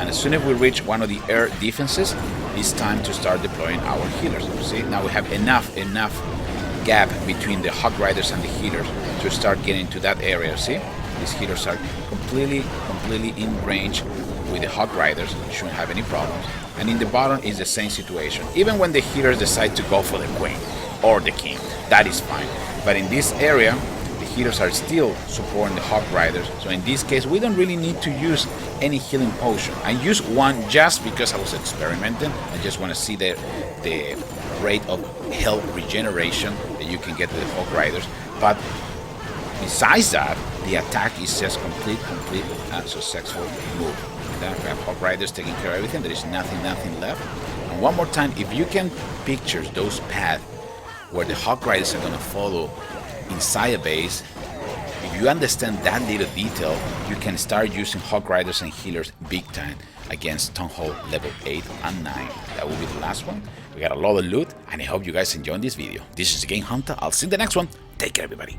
And as soon as we reach one of the air defenses, it's time to start deploying our healers. See, now we have enough gap between the Hog Riders and the healers to start getting to that area. See, these healers are completely in range with the Hog Riders, shouldn't have any problems. And in the bottom is the same situation. Even when the healers decide to go for the queen or the king, that is fine. But in this area, the healers are still supporting the Hog Riders. So in this case, we don't really need to use any healing potion. I used one just because I was experimenting. I just want to see the rate of health regeneration that you can get with the Hog Riders. But besides that, the attack is just complete and successful move. Then we have Hog Riders taking care of everything. There is nothing left. And one more time, if you can picture those paths where the Hog Riders are going to follow inside a base, if you understand that little detail, you can start using Hog Riders and healers big time against Town Hall level 8 and 9. That will be the last one. We got a lot of loot, and I hope you guys enjoyed this video. This is TheGameHuntah. I'll see you in the next one. Take care, everybody.